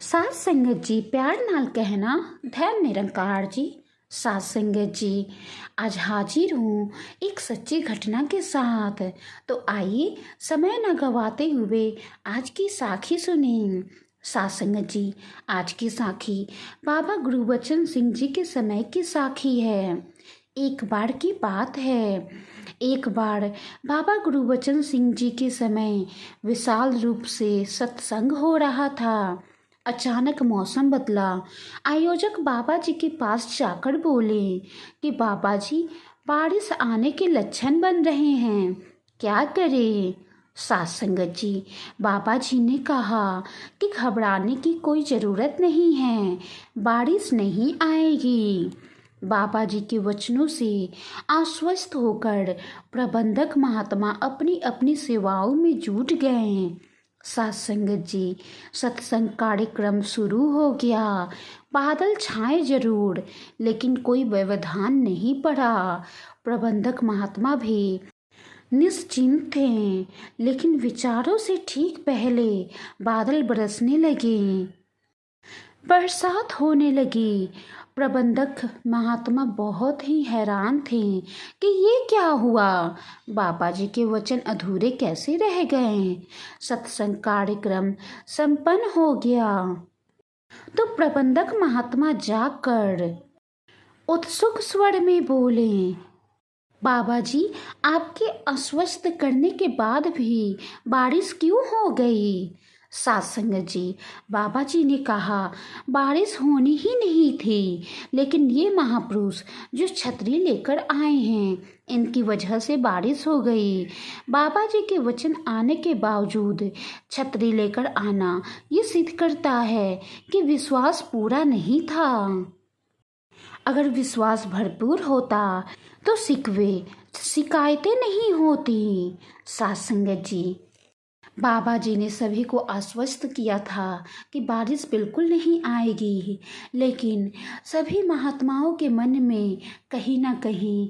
सात संगत जी प्यार नाल कहना धैर्य निरंकार जी। सात संगत जी आज हाजिर हूँ एक सच्ची घटना के साथ। तो आइए समय न गवाते हुए आज की साखी सुनें। सात संगत जी आज की साखी बाबा गुरुबचन सिंह जी के समय की साखी है। एक बार की बात है, एक बार बाबा गुरुबचन सिंह जी के समय विशाल रूप से सत्संग हो रहा था। अचानक मौसम बदला। आयोजक बाबा जी के पास जाकर बोले कि बाबा जी बारिश आने के लक्षण बन रहे हैं, क्या करें। सात संगत जी बाबा जी ने कहा कि घबराने की कोई ज़रूरत नहीं है, बारिश नहीं आएगी। बाबा जी के वचनों से आश्वस्त होकर प्रबंधक महात्मा अपनी अपनी सेवाओं में जुट गए। सात संगत जी सत्संग कार्यक्रम शुरू हो गया। बादल छाए जरूर, लेकिन कोई व्यवधान नहीं पड़ा। प्रबंधक महात्मा भी निश्चिंत थे, लेकिन विचारों से ठीक पहले बादल बरसने लगे, बरसात होने लगी। प्रबंधक महात्मा बहुत ही हैरान थे कि ये क्या हुआ, बाबा जी के वचन अधूरे कैसे रह गए। सत्संग कार्यक्रम संपन्न हो गया तो प्रबंधक महात्मा जाकर उत्सुक स्वर में बोले, बाबा जी आपके अस्वस्थ करने के बाद भी बारिश क्यों हो गई। सात संगत जी बाबा जी ने कहा, बारिश होनी ही नहीं थी, लेकिन ये महापुरुष जो छतरी लेकर आए हैं, इनकी वजह से बारिश हो गई। बाबा जी के वचन आने के बावजूद छतरी लेकर आना ये सिद्ध करता है कि विश्वास पूरा नहीं था। अगर विश्वास भरपूर होता तो शिकायतें नहीं होती। सात संगत जी बाबा जी ने सभी को आश्वस्त किया था कि बारिश बिल्कुल नहीं आएगी, लेकिन सभी महात्माओं के मन में कहीं ना कहीं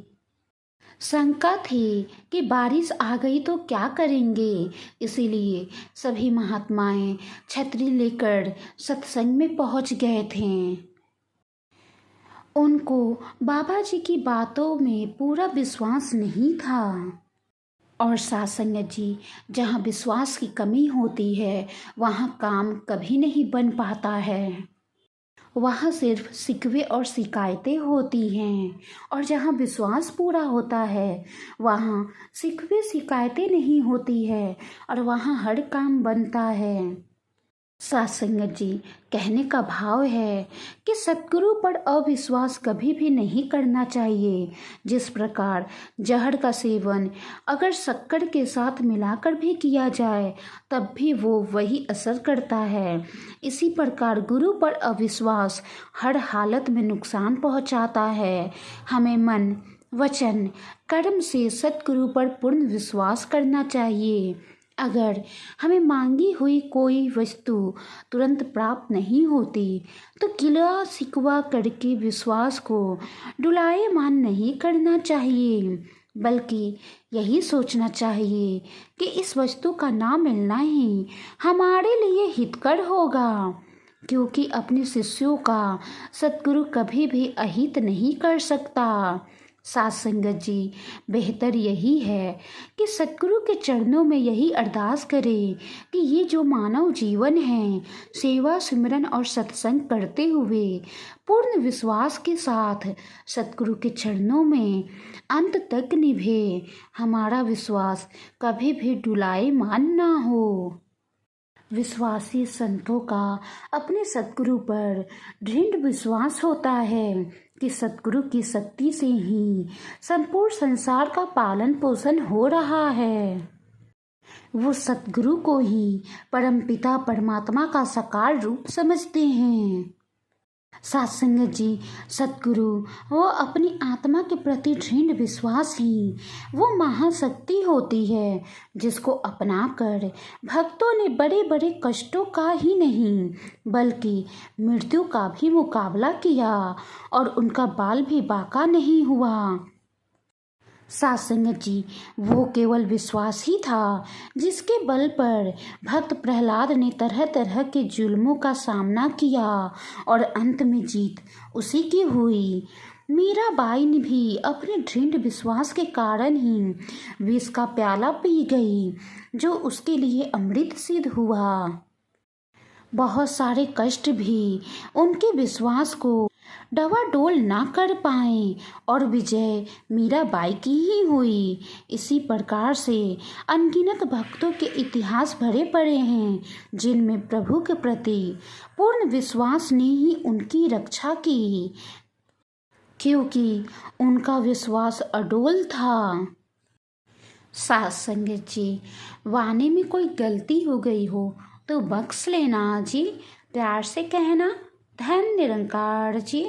शंका थी कि बारिश आ गई तो क्या करेंगे। इसीलिए सभी महात्माएं छतरी लेकर सत्संग में पहुंच गए थे। उनको बाबा जी की बातों में पूरा विश्वास नहीं था। और सात संगत जी जहाँ विश्वास की कमी होती है वहाँ काम कभी नहीं बन पाता है, वहाँ सिर्फ शिकवे और शिकायतें होती हैं। और जहाँ विश्वास पूरा होता है वहाँ शिकवे शिकायतें नहीं होती है और वहाँ हर काम बनता है। सात संगत जी कहने का भाव है कि सतगुरु पर अविश्वास कभी भी नहीं करना चाहिए। जिस प्रकार जहर का सेवन अगर शक्कर के साथ मिलाकर भी किया जाए तब भी वो वही असर करता है, इसी प्रकार गुरु पर अविश्वास हर हालत में नुकसान पहुंचाता है। हमें मन वचन कर्म से सतगुरु पर पूर्ण विश्वास करना चाहिए। अगर हमें मांगी हुई कोई वस्तु तुरंत प्राप्त नहीं होती तो गिला शिकवा करके विश्वास को डुलायमान नहीं करना चाहिए, बल्कि यही सोचना चाहिए कि इस वस्तु का ना मिलना ही हमारे लिए हितकर होगा, क्योंकि अपने शिष्यों का सतगुरु कभी भी अहित नहीं कर सकता। सात संगत जी बेहतर यही है कि सतगुरु के चरणों में यही अरदास करें कि ये जो मानव जीवन है सेवा सिमरन और सत्संग करते हुए पूर्ण विश्वास के साथ सतगुरु के चरणों में अंत तक निभे। हमारा विश्वास कभी भी डुलायमान ना हो। विश्वासी संतों का अपने सतगुरु पर दृढ़ विश्वास होता है कि सतगुरु की शक्ति से ही संपूर्ण संसार का पालन पोषण हो रहा है। वो सतगुरु को ही परमपिता परमात्मा का साकार रूप समझते हैं। सात संगत जी सतगुरु वो अपनी आत्मा के प्रति दृढ़ विश्वास ही वो महाशक्ति होती है जिसको अपनाकर भक्तों ने बड़े बड़े कष्टों का ही नहीं बल्कि मृत्यु का भी मुकाबला किया और उनका बाल भी बांका नहीं हुआ। सासंग जी, वो केवल विश्वास ही था जिसके बल पर भक्त प्रहलाद ने तरह तरह के जुल्मों का सामना किया और अंत में जीत उसी की हुई। मीराबाई ने भी अपने दृढ़ विश्वास के कारण ही विष का प्याला पी गई, जो उसके लिए अमृत सिद्ध हुआ। बहुत सारे कष्ट भी उनके विश्वास को डवाडोल ना कर पाए और विजय मीराबाई की ही हुई। इसी प्रकार से अनगिनत भक्तों के इतिहास भरे पड़े हैं, जिनमें प्रभु के प्रति पूर्ण विश्वास ने ही उनकी रक्षा की, क्योंकि उनका विश्वास अडोल था। सास संगत जी, वाणी में कोई गलती हो गई हो तो बख्श लेना जी, प्यार से कहना। धन्य निरंकार जी।